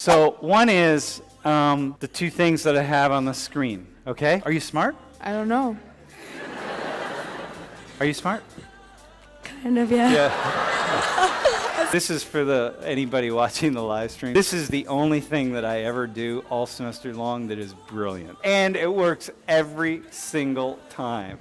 So one is the two things that I have on the screen, okay? Are you smart? I don't know. Are you smart? Kind of, yeah. Yeah. This is for anybody watching the live stream. This is the only thing that I ever do all semester long that is brilliant. And it works every single time.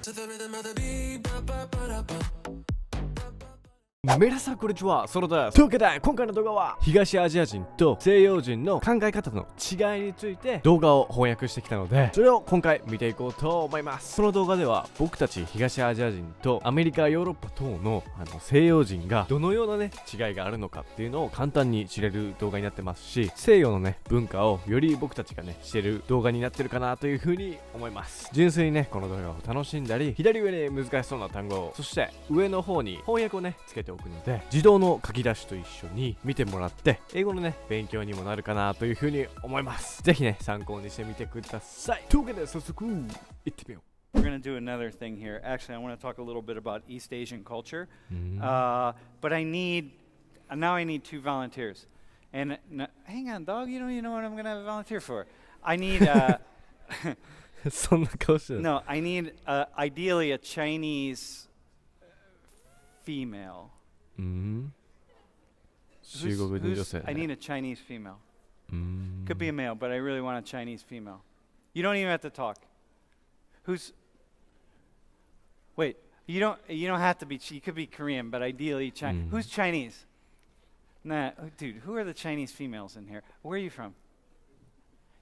皆さんこんにちは、ソロです。というわけで今回の動画は東アジア人と西洋人の考え方の違いについて動画を翻訳してきたので、それを今回見ていこうと思います。この動画では僕たち東アジア人とアメリカ、ヨーロッパ等の西洋人がどのようなね違いがあるのかっていうのを簡単に知れる動画になってますし、西洋のね文化をより僕たちがね知れる動画になってるかなというふうに思います。純粋にねこの動画を楽しんだり、左上に難しそうな単語、そして上の方に翻訳をねつけておくので、自動の書き出しと一緒に見てもらって英語のね勉強にもなるかなというふうに思います。ぜひね参考にしてみてください。というわけで早速行ってみよう。We're going to do another thing here. Actually, I want to talk a little bit about East Asian culture. But now I need two volunteers. And hang on, dog, you don't even know what I'm going to volunteer for. I need, そんな顔してる。 no, I need ideally a Chinese female. 中国人女性、ね。I need a Chinese female. Could be a male, but I really want a Chinese female. You don't even have to talk. Wait, you don't have to be, you could be Korean, but ideally Chinese. Who's Chinese? Nah, dude, who are the Chinese females in here? Where are you from?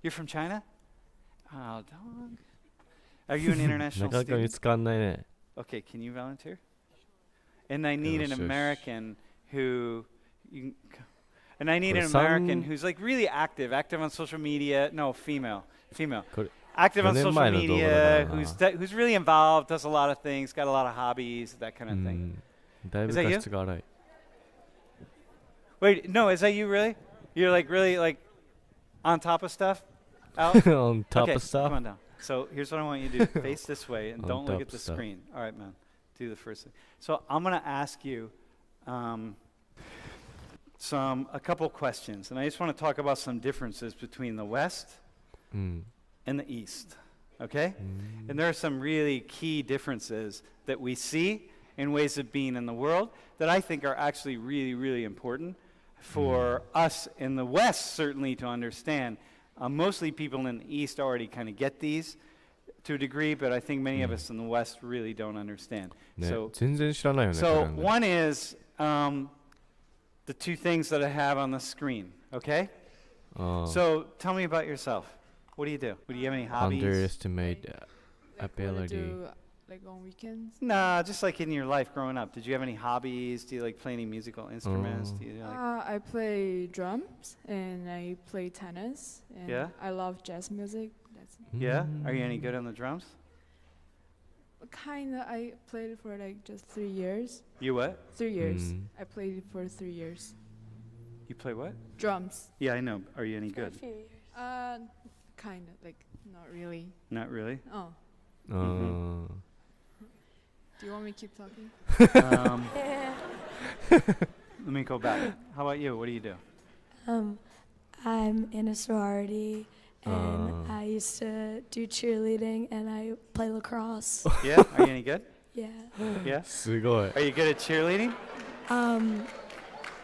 You're from China? Oh, dog. Are you an international なかなか見 student? つかんないね。 Okay, can you volunteer? And I need an American who, and I need an American who's like really active on social media. No, female. これ Active on 4年 social 前の動画だ media, な。 who's really involved, does a lot of things, got a lot of hobbies, that kind of thing. だいぶ Is that 画 you? 質が荒い。 Wait, no, is that you really? You're like really like on top of stuff? Al? On top Okay, of stuff. come on down. So here's what I want you to do. Face this way and On don't look top at the stuff. screen. All right, man. Do the first thing. So I'm going to ask you a couple questions. And I just want to talk about some differences between the West うん。 and the East. Okay? And there are some really key differences that we see in ways of being in the world that I think are actually really, really important for us in the West, certainly, to understand. Mostly people in the East already kind of get these to a degree, but I think many of us in the West really don't understand. ね、 So, 全然知らないよね。 so これね one is the two things that I have on the screen, okay? あー So tell me about yourself. What do you do? Do you have any hobbies? Underestimate Like what I ability. do, like on weekends. Nah, just like in your life growing up. Did you have any hobbies? Do you like play any musical instruments? Do you like I play drums and I play tennis. And Yeah? I love jazz music. That's Yeah? Are you any good on the drums? kinda. I played it for like just 3 years. You what? 3 years. I played it for 3 years. You play what? Drums. Yeah, I know. Are you any good? Kinda. Like not really. Not really. Oh. あー Do you want me to keep talking? Let me go back. How about you? What do you do? I'm in a sorority, and I used to do cheerleading, and I play lacrosse. Yeah? Are you any good? Yeah. Yeah? すごい。 Are you good at cheerleading?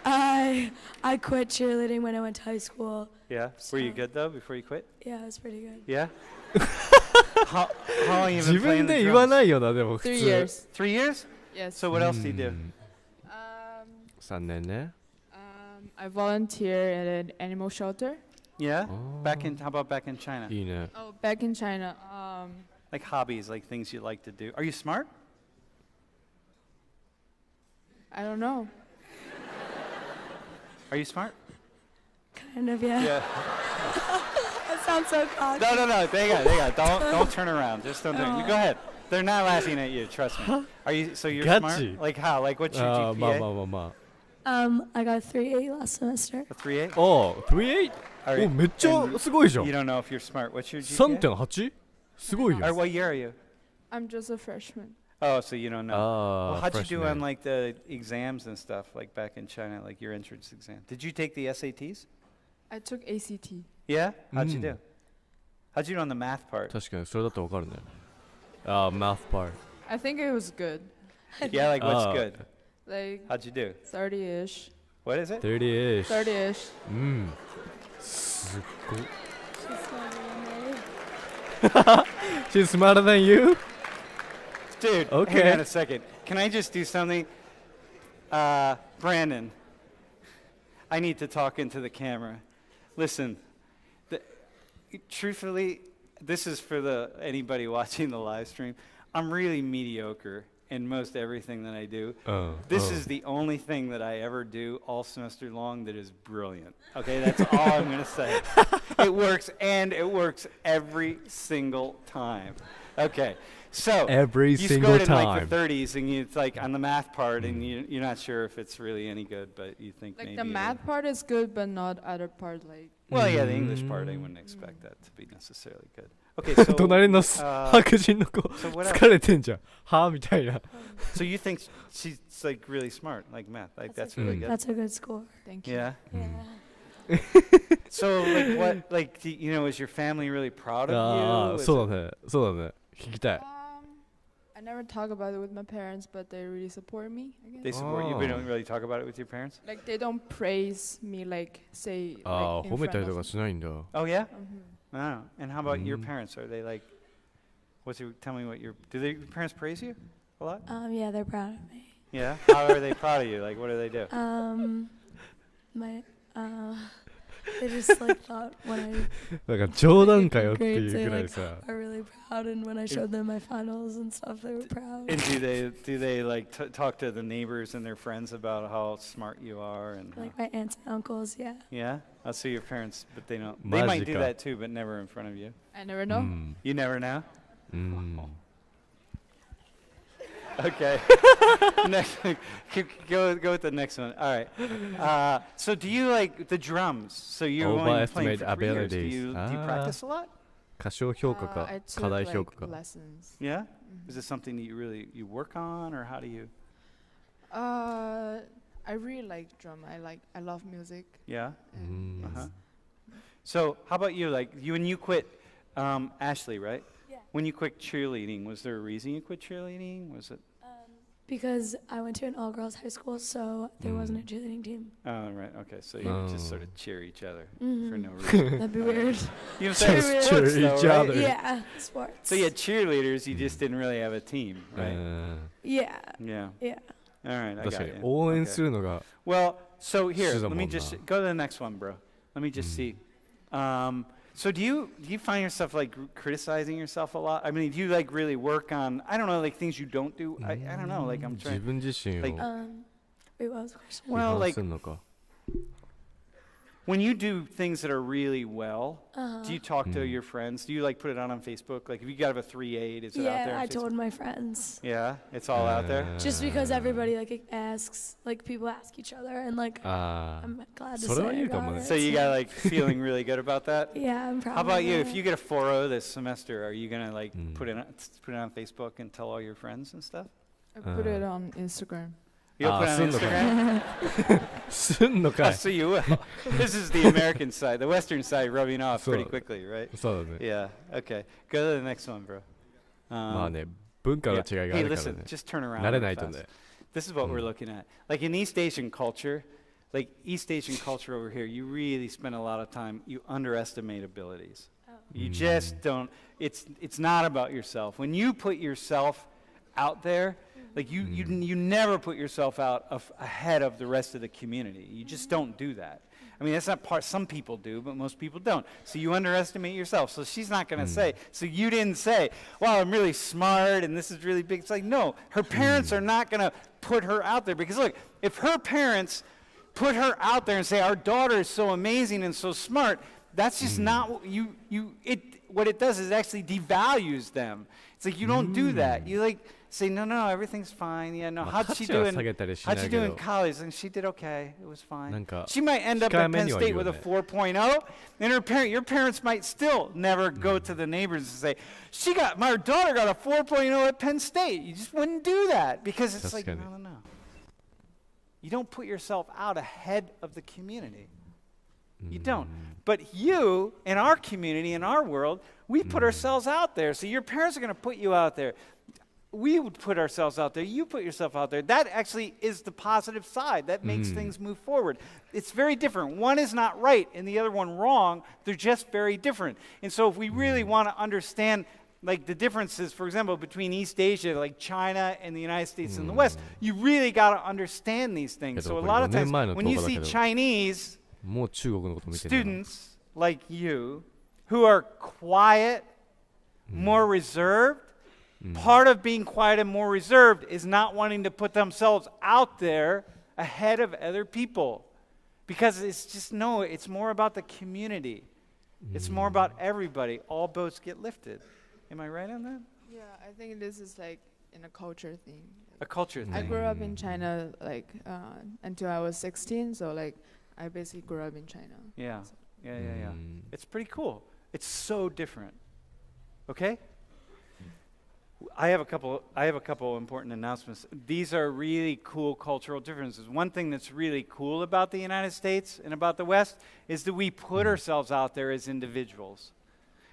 I quit cheerleading when I went to high school. Yeah. Were you good though before you quit? Yeah, it was pretty good. Yeah? how long have you 自 been 分 playing で the 言わ drums? ないよな、でも普通。 3 years. 3 years? Yes. So what else do you do? 3年ね。 I volunteer at an animal shelter. Yeah? Oh. How about back in China? いいね。 Oh, back in China. Like hobbies, like things you like to do. Are you smart? I don't know. Are you smart? Kind of, yeah. Yeah. That sounds so cocky. No. They got. Don't turn around. Just don't do it. You go ahead. They're not laughing at you. Trust me. So you're smart? Gotcha. Like how? Like what's your あーまあ GPA? まあまあま I got a 3.8 last semester. A 3.8? あ。おー、3.8? Alright. お、めっちゃすごいじゃん You。don't know if you're smart. What's your GPA? 3.8? すごい Or よ。 what year are you? I'm just a freshman. Oh, so you don't know. Well, あ how'd you do on freshman. like the exams and stuff, like back in China, like your entrance exam? Did you take the SATs? I took ACT. Yeah? How'd you do? How'd you do on the math part? 確かにそれだとわかるね。ああ、math part。 I think it was good. Yeah, like what's good? Like How'd you do? 30-ish. What is it? 30-ish。 30-ish. うん。すっごい。 She's She's smarter than me. smarter than you? Dude, Okay. hang on a second. Can I just do something? Brandon, I need to talk into the camera. Listen, truthfully, this is for anybody watching the live stream. I'm really mediocre in most everything that I do. This is the only thing that I ever do all semester long that is brilliant. Okay, that's all I'm going to say. It works, and it works every single time. Okay, so Every you single scored in like time. the 30s, and it's like on the math part, and you're not sure if it's really any good, but you think Like maybe the math part is good, but not other part. Like Well, yeah, the English part, I wouldn't expect that to be necessarily good. Okay, so 隣の uh, 白人の子 so what else? 疲れてんじゃん。はみたいな。 So you think she's like really smart, like math? Like that's really good. That's a good score. thank you. Yeah. Yeah. So like what? Like is your family really proud of あ you? あ、 Is そう it- だね。そうだね。聞きたい。 I never talk about it with my parents, but they really support me. I guess. They support you, but Oh. don't really talk about it with your parents. Like they don't praise me, like say. ああ、 like, in 褒めたり front と of かしないんだ。 Oh yeah. Mhm. Oh. And how about your Mm. parents? Are they like? Tell me what your your parents praise you a lot? Yeah, they're proud of me. Yeah. How are they proud of you? Like what do they do? My they just like thought when I なんか冗談かよって grades いう they ぐらい like さ。 are really proud, and when I showed them my finals and stuff, they were proud. And do they like talk to the neighbors and their friends about how smart you are and Like my aunts and uncles, yeah. yeah? I'll see your parents, but they don't. They might do Magica. that too, but never in front of you. I never う know. ん。 You never know. うん。 Okay. Next, go with the next one. All right. So do you like the drums? So you're only playing for 3 years. Do Overestimate you abilities. practice a lot? 過小評価 I か took 過大 like 評価か。 lessons. Yeah. Is it something that you work on, or how do you? I really like drum. I love music. Yeah. And Mm. Uh-huh. So how about you? Like when you quit, Ashley, right? Yeah. When you quit cheerleading, was there a reason you quit cheerleading? Was it? Because I went to an all-girls high school, so there wasn't a cheerleading team. Oh, right. Okay. So you just sort Oh. of cheer each other for Mhm. no reason. That'd be weird. You know what I'm saying? Just Sports, cheer though, each right? other. Yeah, sports. So you had cheerleaders, you just didn't really have a team, う right? ん Yeah, Yeah. yeah. All right, I 確か got に you. 応援 Okay. するのが Well, so here, してた let も me んな。 just go to the next one, bro. Let me just see. So do you find yourself like criticizing yourself a lot? I mean, do you like really work on, I don't know, like things you don't do? I don't know, like I'm 自 trying. 分自身を like- Wait, what was the question? 批 Well, 判 like するのか。 when you do things that are really well, Uh-huh. do you talk to Mm. your friends? Do you like put it out on Facebook? Like if you got a 3.8, is it out there? Yeah, on I Facebook? told my friends. Yeah, it's all out there. Just because everybody like asks, like people ask each other, and like ああ。 I'm glad to それはい say いかもね。 I got So it. you got like feeling really good about that? Yeah, I'm proud. How about of you? it. If you get a 4.0 this semester, are you gonna like Mm. put it on Facebook and tell all your friends and stuff? I put it on Instagram. You'll put it on すんのかい Instagram? すんのか Oh, い so you will. This is the American side, the Western side rubbing off pretty So- quickly, right? そうだね。 Yeah. Okay. Go to the next one, bro. まあね、文化の Yeah. 違いがあ Hey, るから listen, ね。 just turn around. 慣れ real ないと fast. ね。 This is what we're looking at. Like in East Asian culture, like East Asian culture over here, you really spend a lot of time. You underestimate abilities. You just don't. It's not about yourself. When you put yourself out there, like you never put yourself out ahead of the rest of the community. You just don't do that. I mean, that's not part. Some people do, but most people don't. So you underestimate yourself. So she's not going to say. So you didn't say, "Well, I'm really smart and this is really big." It's like no, her parents are not going to put her out there because look, if her parents put her out there and say, "Our daughter is so amazing and so smart," that's just not what what it does is it actually devalues them. It's like you don't do that. You like say, no, everything's fine. Yeah, no. まあ How'd she 価値は do 下げ in たりしな How'd she いけ do in ど college? And she did okay. It was fine. なんか She might end up at 控えめ Penn には State 言う with a ね。 4.0, and your parents might still never go to the neighbors and say, my daughter got a 4.0 at Penn State. You just wouldn't do that because it's like, 確かに。 no. You don't put yourself out ahead of the community. You don't. But you, in our community, in our world, we put ourselves out there. So your parents are going to put you out there. We would put ourselves out there. You put yourself out there. That actually is the positive side. That makes things move forward. It's very different. One is not right and the other one wrong. They're just very different. And so if we really want to understand like the differences, for example, between East Asia, like China and the United States and the West, you really got to understand these things. So a lot of times when you see Chinese もう中国のこと見てるな。 students like you who are quiet, more reserved, part of being quiet and more reserved is not wanting to put themselves out there ahead of other people. Because it's just, no, it's more about the community. It's more about everybody. All boats get lifted. Am I right on that? Yeah, I think this is like in a culture thing. A culture thing. I grew up in China like until I was 16, so like I basically grew up in China. Yeah. It's pretty cool. It's so different. Okay? I have a couple important announcements. These are really cool cultural differences. One thing that's really cool about the United States and about the West is that we put ourselves out there as individuals.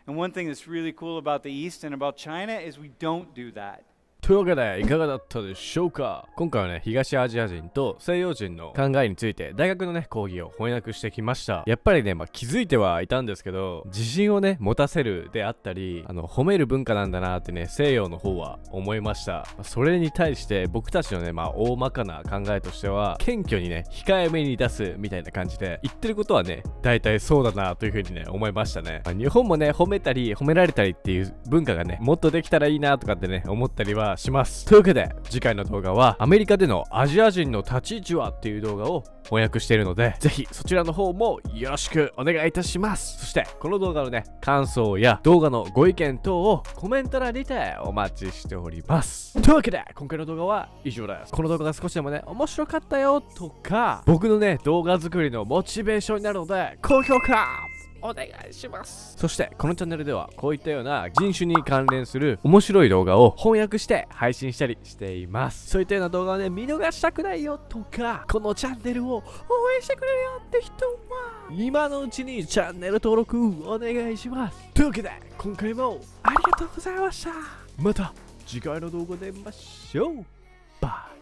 And one thing that's really cool about the East and about China is we don't do that. というわけでいかがだったでしょうか。今回はね、東アジア人と西洋人の考えについて大学のね講義を翻訳してきました。やっぱりね、気づいてはいたんですけど、自信をね持たせるであったり、褒める文化なんだなってね、西洋の方は思いました。それに対して僕たちのね、大まかな考えとしては、謙虚にね控えめに出すみたいな感じで、言ってることはね大体そうだなというふうにね思いましたね。日本もね、褒めたり褒められたりっていう文化がねもっとできたらいいなとかってね思ったりはします。というわけで次回の動画はアメリカでのアジア人の立ち位置はっていう動画を翻訳しているので、ぜひそちらの方もよろしくお願いいたします。そしてこの動画のね感想や動画のご意見等をコメント欄にてお待ちしております。というわけで今回の動画は以上です。この動画が少しでもね面白かったよとか、僕のね動画作りのモチベーションになるので高評価お願いします。そしてこのチャンネルではこういったような人種に関連する面白い動画を翻訳して配信したりしています。そういったような動画をね見逃したくないよとか、このチャンネルを応援してくれるよって人は今のうちにチャンネル登録お願いします。というわけで今回もありがとうございました。また次回の動画で会いましょう。バイ。